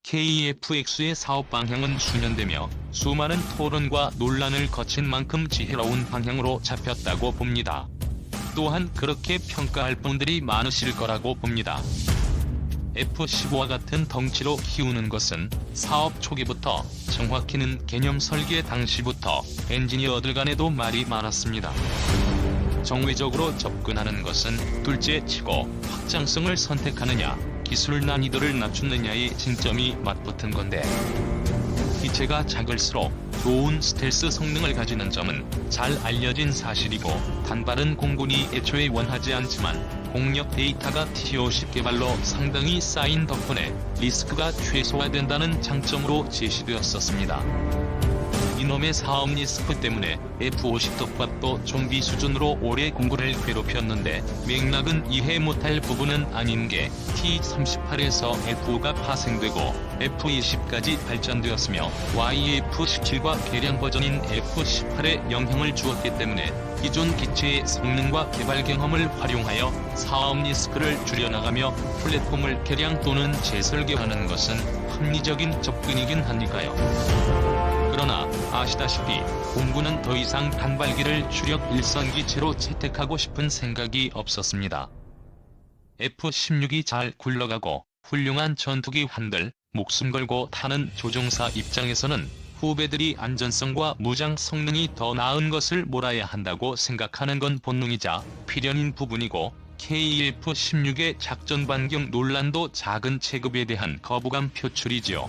KEFX의 사업 방향은 수년되며 수많은 토론과 논란을 거친 만큼 지혜로운 방향으로 잡혔다고 봅니다. 또한 그렇게 평가할 분들이 많으실 거라고 봅니다. F-15와 같은 덩치로 키우는 것은 사업 초기부터, 정확히는 개념 설계 당시부터 엔지니어들 간에도 말이 많았습니다. 정외적으로 접근하는 것은 둘째치고 확장성을 선택하느냐, 기술 난이도를 낮추느냐의 쟁점이 맞붙은 건데, 기체가 작을수록 좋은 스텔스 성능을 가지는 점은 잘 알려진 사실이고, 단발은 공군이 애초에 원하지 않지만 공력 데이터가 T-50 개발로 상당히 쌓인 덕분에 리스크가 최소화된다는 장점으로 제시되었었습니다. 이놈의 사업 리스크 때문에 F-50 덮밥도 좀비 수준으로 오래 공군을 괴롭혔는데, 맥락은 이해 못할 부분은 아닌 게 T-38에서 F-5가 파생되고 F-20까지 발전되었으며 YF-17과 개량 버전인 F-18에 영향을 주었기 때문에 기존 기체의 성능과 개발 경험을 활용하여 사업 리스크를 줄여나가며 플랫폼을 개량 또는 재설계하는 것은 합리적인 접근이긴 하니까요. 그러나 아시다시피 공군은 더 이상 단발기를 주력 일선기체로 채택하고 싶은 생각이 없었습니다. F-16이 잘 굴러가고 훌륭한 전투기 한들 목숨 걸고 타는 조종사 입장에서는 후배들이 안전성과 무장 성능이 더 나은 것을 몰아야 한다고 생각하는 건 본능이자 필연인 부분이고, KF-16의 작전 반경 논란도 작은 체급에 대한 거부감 표출이지요.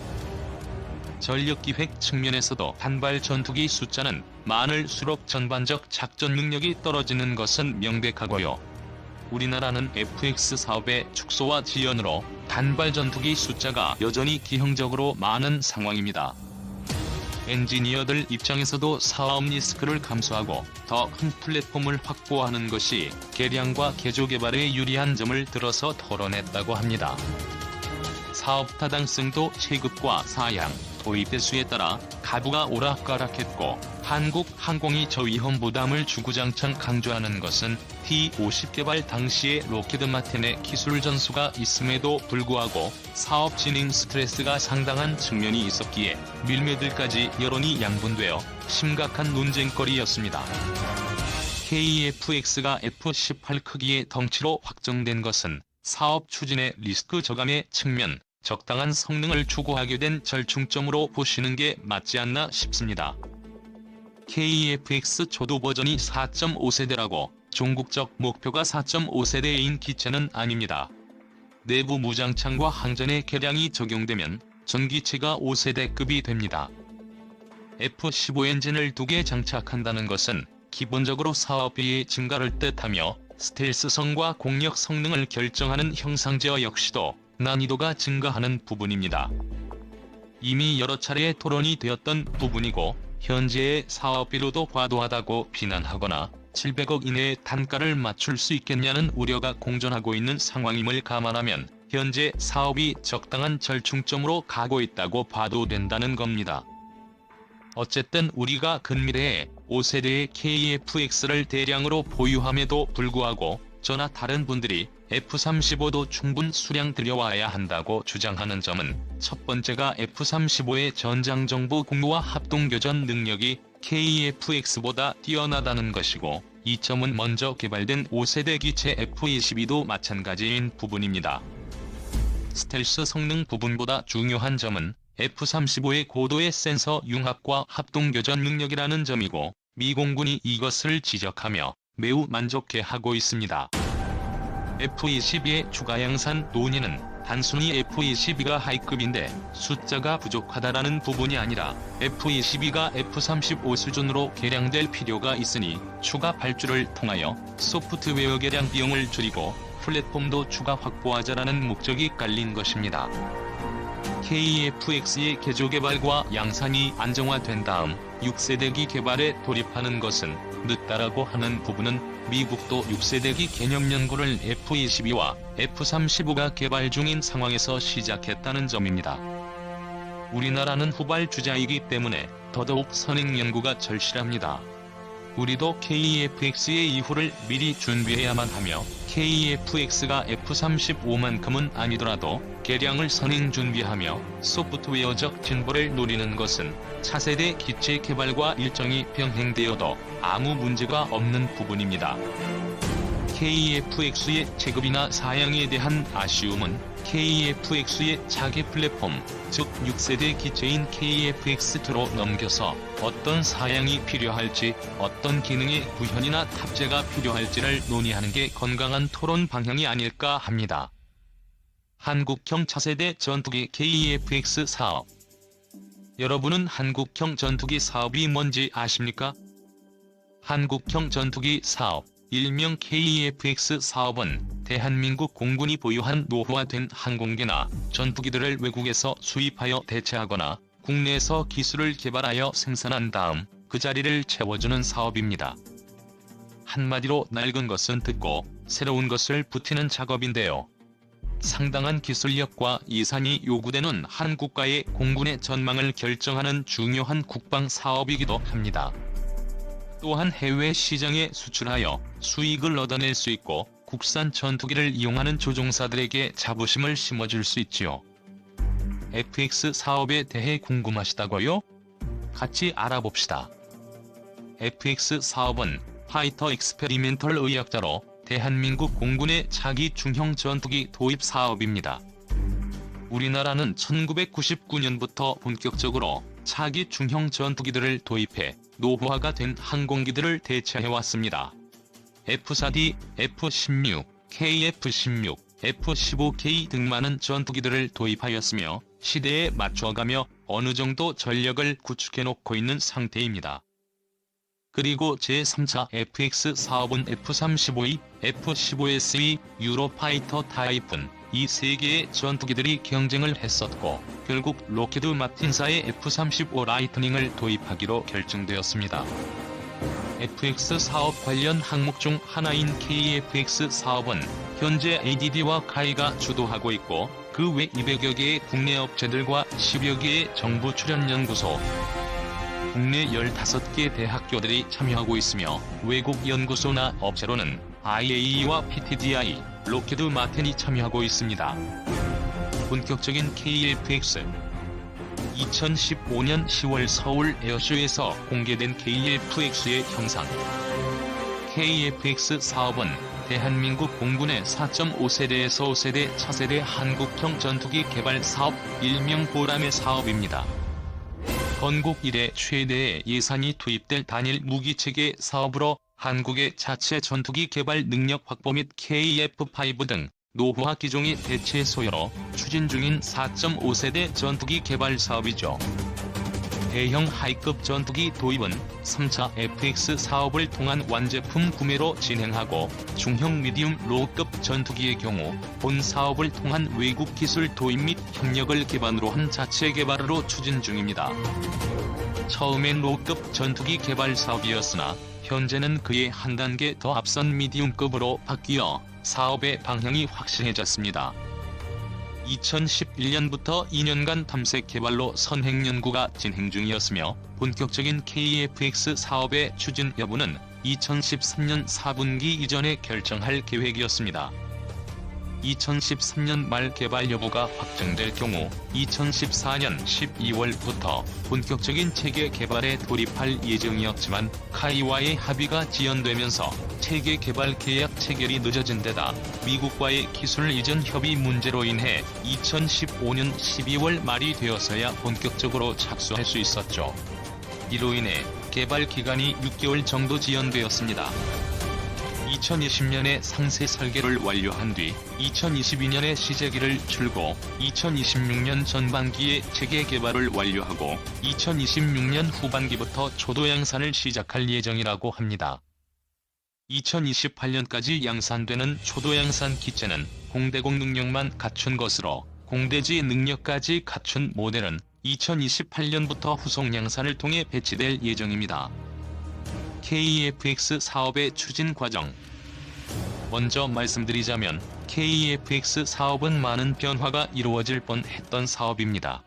전력기획 측면에서도 단발 전투기 숫자는 많을수록 전반적 작전 능력이 떨어지는 것은 명백하고요. 우리나라는 FX 사업의 축소와 지연으로 단발 전투기 숫자가 여전히 기형적으로 많은 상황입니다. 엔지니어들 입장에서도 사업 리스크를 감수하고 더 큰 플랫폼을 확보하는 것이 개량과 개조 개발에 유리한 점을 들어서 토론했다고 합니다. 사업 타당성도 체급과 사양, 도입 대수에 따라 가부가 오락가락했고, 한국항공이 저 위험 부담을 주구장창 강조하는 것은 T-50 개발 당시에 록히드 마틴의 기술 전수가 있음에도 불구하고 사업 진행 스트레스가 상당한 측면이 있었기에 밀매들까지 여론이 양분되어 심각한 논쟁거리였습니다. KEFX가 F-18 크기의 덩치로 확정된 것은 사업 추진의 리스크 저감의 측면, 적당한 성능을 추구하게 된 절충점으로 보시는 게 맞지 않나 싶습니다. KEFX 초도 버전이 4.5세대라고 종국적 목표가 4.5세대인 기체는 아닙니다. 내부 무장창과 항전의 개량이 적용되면 전기체가 5세대급이 됩니다. F-15 엔진을 2개 장착한다는 것은 기본적으로 사업비의 증가를 뜻하며, 스텔스성과 공력 성능을 결정하는 형상제어 역시도 난이도가 증가하는 부분입니다. 이미 여러 차례 토론이 되었던 부분이고, 현재의 사업비로도 과도하다고 비난하거나 700억 이내의 단가를 맞출 수 있겠냐는 우려가 공존하고 있는 상황임을 감안하면 현재 사업이 적당한 절충점으로 가고 있다고 봐도 된다는 겁니다. 어쨌든 우리가 근미래에 5세대의 KEFX를 대량으로 보유함에도 불구하고 저나 다른 분들이 F-35도 충분 수량 들여와야 한다고 주장하는 점은, 첫 번째가 F-35의 전장정보 공유와 합동교전 능력이 KEFX보다 뛰어나다는 것이고, 이 점은 먼저 개발된 5세대 기체 F-22도 마찬가지인 부분입니다. 스텔스 성능 부분보다 중요한 점은 F-35의 고도의 센서 융합과 합동교전 능력이라는 점이고, 미 공군이 이것을 지적하며 매우 만족해하고 있습니다. F-22의 추가 양산 논의는 단순히 F-22가 하이급인데 숫자가 부족하다라는 부분이 아니라 F-22가 F-35 수준으로 개량될 필요가 있으니 추가 발주를 통하여 소프트웨어 개량 비용을 줄이고 플랫폼도 추가 확보하자라는 목적이 깔린 것입니다. KEFX의 개조 개발과 양산이 안정화된 다음 6세대기 개발에 돌입하는 것은 늦다라고 하는 부분은 미국도 6세대기 개념 연구를 F-22와 F-35가 개발 중인 상황에서 시작했다는 점입니다. 우리나라는 후발주자이기 때문에 더더욱 선행 연구가 절실합니다. 우리도 KF-X의 이후를 미리 준비해야만 하며 KF-X가 F-35만큼은 아니더라도 개량을 선행 준비하며 소프트웨어적 진보를 노리는 것은 차세대 기체 개발과 일정이 병행되어도 아무 문제가 없는 부분입니다. KF-X의 체급이나 사양에 대한 아쉬움은 KF-X의 차기 플랫폼, 즉 6세대 기체인 KF-X2로 넘겨서 어떤 사양이 필요할지, 어떤 기능의 구현이나 탑재가 필요할지를 논의하는 게 건강한 토론 방향이 아닐까 합니다. 한국형 차세대 전투기 KF-X 사업. 여러분은 한국형 전투기 사업이 뭔지 아십니까? 한국형 전투기 사업, 일명 KF-X 사업은 대한민국 공군이 보유한 노후화된 항공기나 전투기들을 외국에서 수입하여 대체하거나 국내에서 기술을 개발하여 생산한 다음 그 자리를 채워주는 사업입니다. 한마디로 낡은 것은 듣고 새로운 것을 붙이는 작업인데요. 상당한 기술력과 예산이 요구되는 한 국가의 공군의 전망을 결정하는 중요한 국방 사업이기도 합니다. 또한 해외 시장에 수출하여 수익을 얻어낼 수 있고 국산 전투기를 이용하는 조종사들에게 자부심을 심어줄 수 있지요. FX 사업에 대해 궁금하시다고요? 같이 알아봅시다. FX 사업은 파이터 익스페리멘털 의약자로 대한민국 공군의 차기 중형 전투기 도입 사업입니다. 우리나라는 1999년부터 본격적으로 차기 중형 전투기들을 도입해 노후화가 된 항공기들을 대체해왔습니다. F-4D, F-16, KF-16, F-15K 등 많은 전투기들을 도입하였으며 시대에 맞춰가며 어느 정도 전력을 구축해놓고 있는 상태입니다. 그리고 제3차 FX 사업은 F-35E, F-15SE, 유로파이터 타이푼 이 세 개의 전투기들이 경쟁을 했었고 결국 록히드 마틴사의 F-35 라이트닝을 도입하기로 결정되었습니다. FX 사업 관련 항목 중 하나인 KF-X 사업은 현재 ADD와 카이가 주도하고 있고 그 외 200여 개의 국내 업체들과 10여 개의 정부 출연연구소, 국내 15개 대학교들이 참여하고 있으며 외국 연구소나 업체로는 IAEA와 PTDI, 록히드 마틴이 참여하고 있습니다. 본격적인 KF-X 2015년 10월 서울 에어쇼에서 공개된 KF-X의 형상. KF-X 사업은 대한민국 공군의 4.5세대에서 5세대 차세대 한국형 전투기 개발 사업, 일명 보람의 사업입니다. 건국 이래 최대의 예산이 투입될 단일 무기체계 사업으로 한국의 자체 전투기 개발 능력 확보 및 KF-5 등 노후화 기종의 대체 소요로 추진 중인 4.5세대 전투기 개발 사업이죠. 대형 하이급 전투기 도입은 3차 FX 사업을 통한 완제품 구매로 진행하고 중형 미디움 로우급 전투기의 경우 본 사업을 통한 외국 기술 도입 및 협력을 기반으로 한 자체 개발으로 추진 중입니다. 처음엔 로우급 전투기 개발 사업이었으나 현재는 그에 한 단계 더 앞선 미디움급으로 바뀌어 사업의 방향이 확실해졌습니다. 2011년부터 2년간 탐색 개발로 선행 연구가 진행 중이었으며 본격적인 KF-X 사업의 추진 여부는 2013년 4분기 이전에 결정할 계획이었습니다. 2013년 말 개발 여부가 확정될 경우 2014년 12월부터 본격적인 체계 개발에 돌입할 예정이었지만 카이와의 합의가 지연되면서 체계 개발 계약 체결이 늦어진 데다 미국과의 기술 이전 협의 문제로 인해 2015년 12월 말이 되어서야 본격적으로 착수할 수 있었죠. 이로 인해 개발 기간이 6개월 정도 지연되었습니다. 2020년에 상세 설계를 완료한 뒤 2022년에 시제기를 출고 2026년 전반기에 체계 개발을 완료하고 2026년 후반기부터 초도 양산을 시작할 예정이라고 합니다. 2028년까지 양산되는 초도 양산 기체는 공대공 능력만 갖춘 것으로 공대지 능력까지 갖춘 모델은 2028년부터 후속 양산을 통해 배치될 예정입니다. KF-X 사업의 추진 과정. 먼저 말씀드리자면 KF-X 사업은 많은 변화가 이루어질 뻔했던 사업입니다.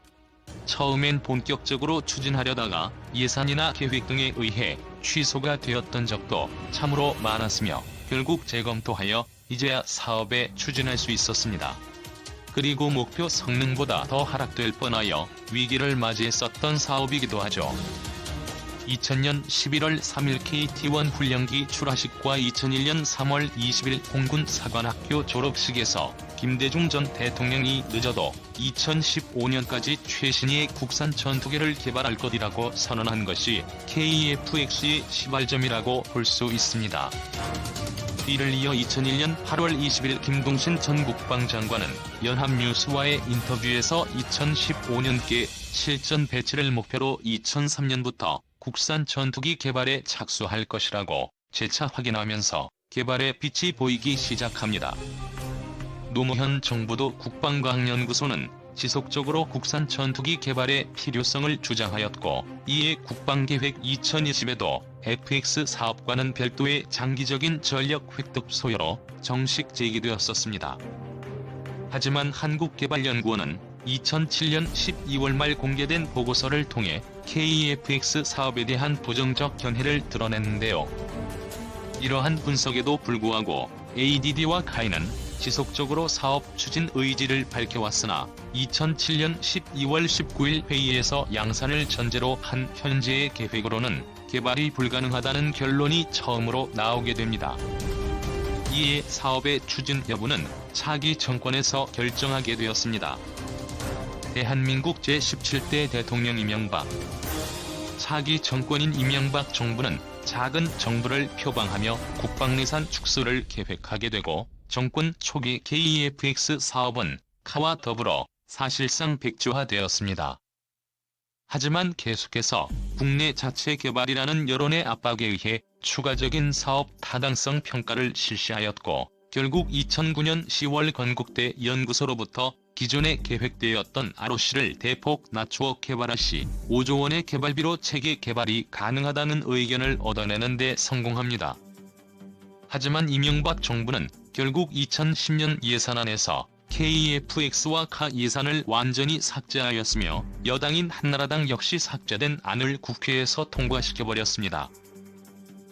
처음엔 본격적으로 추진하려다가 예산이나 계획 등에 의해 취소가 되었던 적도 참으로 많았으며 결국 재검토하여 이제야 사업에 추진할 수 있었습니다. 그리고 목표 성능보다 더 하락될 뻔하여 위기를 맞이했었던 사업이기도 하죠. 2000년 11월 3일 KT1 훈련기 출하식과 2001년 3월 20일 공군 사관학교 졸업식에서 김대중 전 대통령이 늦어도 2015년까지 최신의 국산 전투기를 개발할 것이라고 선언한 것이 KF-X의 시발점이라고 볼 수 있습니다. 이를 이어 2001년 8월 20일 김동신 전 국방장관은 연합뉴스와의 인터뷰에서 2015년께 실전 배치를 목표로 2003년부터 국산 전투기 개발에 착수할 것이라고 재차 확인하면서 개발의 빛이 보이기 시작합니다. 노무현 정부도 국방과학연구소는 지속적으로 국산 전투기 개발의 필요성을 주장하였고, 이에 국방계획 2020에도 FX 사업과는 별도의 장기적인 전력 획득 소요로 정식 제기되었었습니다. 하지만 한국개발연구원은 2007년 12월 말 공개된 보고서를 통해 KF-X 사업에 대한 부정적 견해를 드러냈는데요. 이러한 분석에도 불구하고 ADD와 카이는 지속적으로 사업 추진 의지를 밝혀왔으나 2007년 12월 19일 회의에서 양산을 전제로 한 현재의 계획으로는 개발이 불가능하다는 결론이 처음으로 나오게 됩니다. 이에 사업의 추진 여부는 차기 정권에서 결정하게 되었습니다. 대한민국 제17대 대통령 이명박. 차기 정권인 이명박 정부는 작은 정부를 표방하며 국방예산 축소를 계획하게 되고, 정권 초기 KF-X 사업은 카와 더불어 사실상 백지화되었습니다. 하지만 계속해서 국내 자체 개발이라는 여론의 압박에 의해 추가적인 사업 타당성 평가를 실시하였고, 결국 2009년 10월 건국대 연구소로부터 기존에 계획되었던 ROC를 대폭 낮추어 개발할 시 5조 원의 개발비로 체계 개발이 가능하다는 의견을 얻어내는 데 성공합니다. 하지만 이명박 정부는 결국 2010년 예산안에서 KF-X와 카 예산을 완전히 삭제하였으며, 여당인 한나라당 역시 삭제된 안을 국회에서 통과시켜버렸습니다.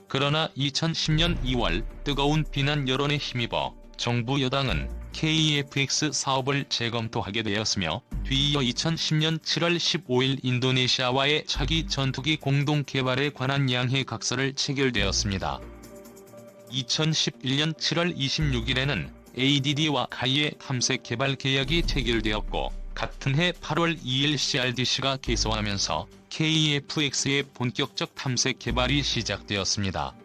그러나 2010년 2월 뜨거운 비난 여론에 힘입어 정부 여당은 KF-X 사업을 재검토하게 되었으며, 뒤이어 2010년 7월 15일 인도네시아와의 차기 전투기 공동 개발에 관한 양해 각서를 체결되었습니다. 2011년 7월 26일에는 ADD와 카이의 탐색 개발 계약이 체결되었고, 같은 해 8월 2일 CRDC가 개소하면서 KF-X의 본격적 탐색 개발이 시작되었습니다.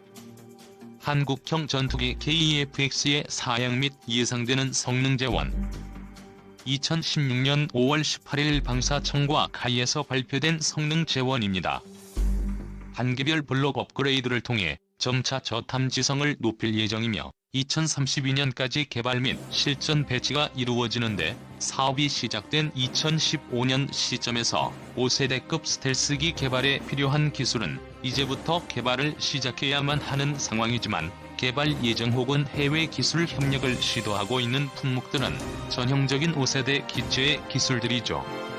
한국형 전투기 KF-X의 사양 및 예상되는 성능 재원. 2016년 5월 18일 방사청과 카이에서 발표된 성능 재원입니다. 단계별 블록 업그레이드를 통해 점차 저탐지성을 높일 예정이며, 2032년까지 개발 및 실전 배치가 이루어지는데, 사업이 시작된 2015년 시점에서 5세대급 스텔스기 개발에 필요한 기술은 이제부터 개발을 시작해야만 하는 상황이지만, 개발 예정 혹은 해외 기술 협력을 시도하고 있는 품목들은 전형적인 5세대 기체의 기술들이죠.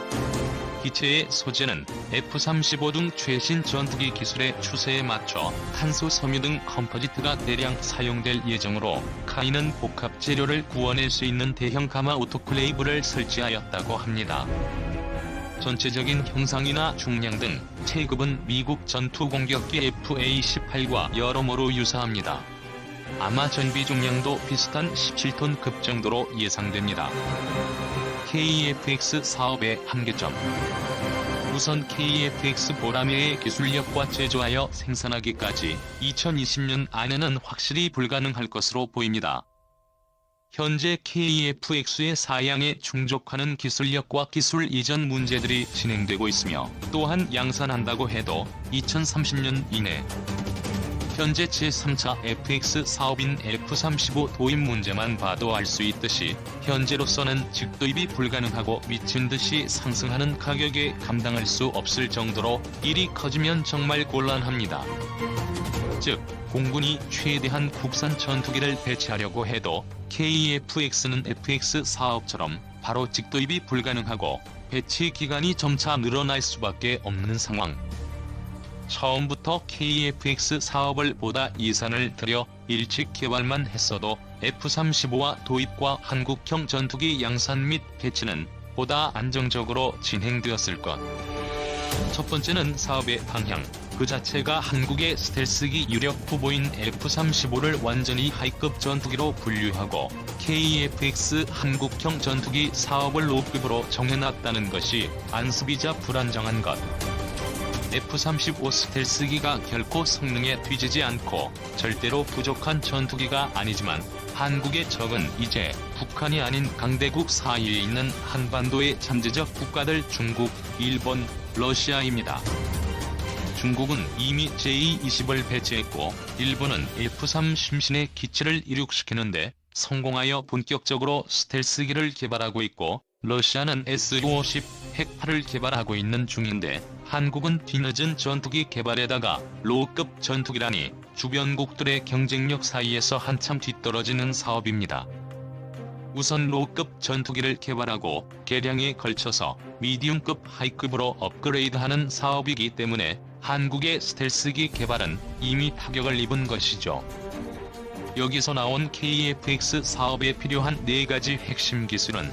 기체의 소재는 F-35 등 최신 전투기 기술의 추세에 맞춰 탄소 섬유 등 컴포지트가 대량 사용될 예정으로, 카이는 복합 재료를 구워낼 수 있는 대형 가마 오토클레이브를 설치하였다고 합니다. 전체적인 형상이나 중량 등 체급은 미국 전투 공격기 FA-18과 여러모로 유사합니다. 아마 전비 중량도 비슷한 17톤급 정도로 예상됩니다. KF-X 사업의 한계점. 우선 KF-X 보라매의 기술력과 제조하여 생산하기까지 2020년 안에는 확실히 불가능할 것으로 보입니다. 현재 KF-X의 사양에 충족하는 기술력과 기술 이전 문제들이 진행되고 있으며, 또한 양산한다고 해도 2030년 이내. 현재 제3차 FX 사업인 F-35 도입 문제만 봐도 알 수 있듯이, 현재로서는 직도입이 불가능하고 미친듯이 상승하는 가격에 감당할 수 없을 정도로 일이 커지면 정말 곤란합니다. 즉, 공군이 최대한 국산 전투기를 배치하려고 해도 KF-X는 FX 사업처럼 바로 직도입이 불가능하고 배치 기간이 점차 늘어날 수밖에 없는 상황. 처음부터 KF-X 사업을 보다 예산을 들여 일찍 개발만 했어도 F-35와 도입과 한국형 전투기 양산 및 배치는 보다 안정적으로 진행되었을 것. 첫 번째는 사업의 방향. 그 자체가 한국의 스텔스기 유력 후보인 F-35를 완전히 하이급 전투기로 분류하고 KF-X 한국형 전투기 사업을 로급으로 정해놨다는 것이 안습이자 불안정한 것. F-35 스텔스기가 결코 성능에 뒤지지 않고 절대로 부족한 전투기가 아니지만 한국의 적은 이제 북한이 아닌 강대국 사이에 있는 한반도의 잠재적 국가들 중국, 일본, 러시아입니다. 중국은 이미 J-20을 배치했고 일본은 F-3 심신의 기치를 이륙시키는데 성공하여 본격적으로 스텔스기를 개발하고 있고 러시아는 S-50 핵8을 개발하고 있는 중인데 한국은 뒤늦은 전투기 개발에다가 로급 전투기라니 주변국들의 경쟁력 사이에서 한참 뒤떨어지는 사업입니다. 우선 로급 전투기를 개발하고 개량에 걸쳐서 미디움급 하이급으로 업그레이드하는 사업이기 때문에 한국의 스텔스기 개발은 이미 타격을 입은 것이죠. 여기서 나온 KF-X 사업에 필요한 4가지 핵심 기술은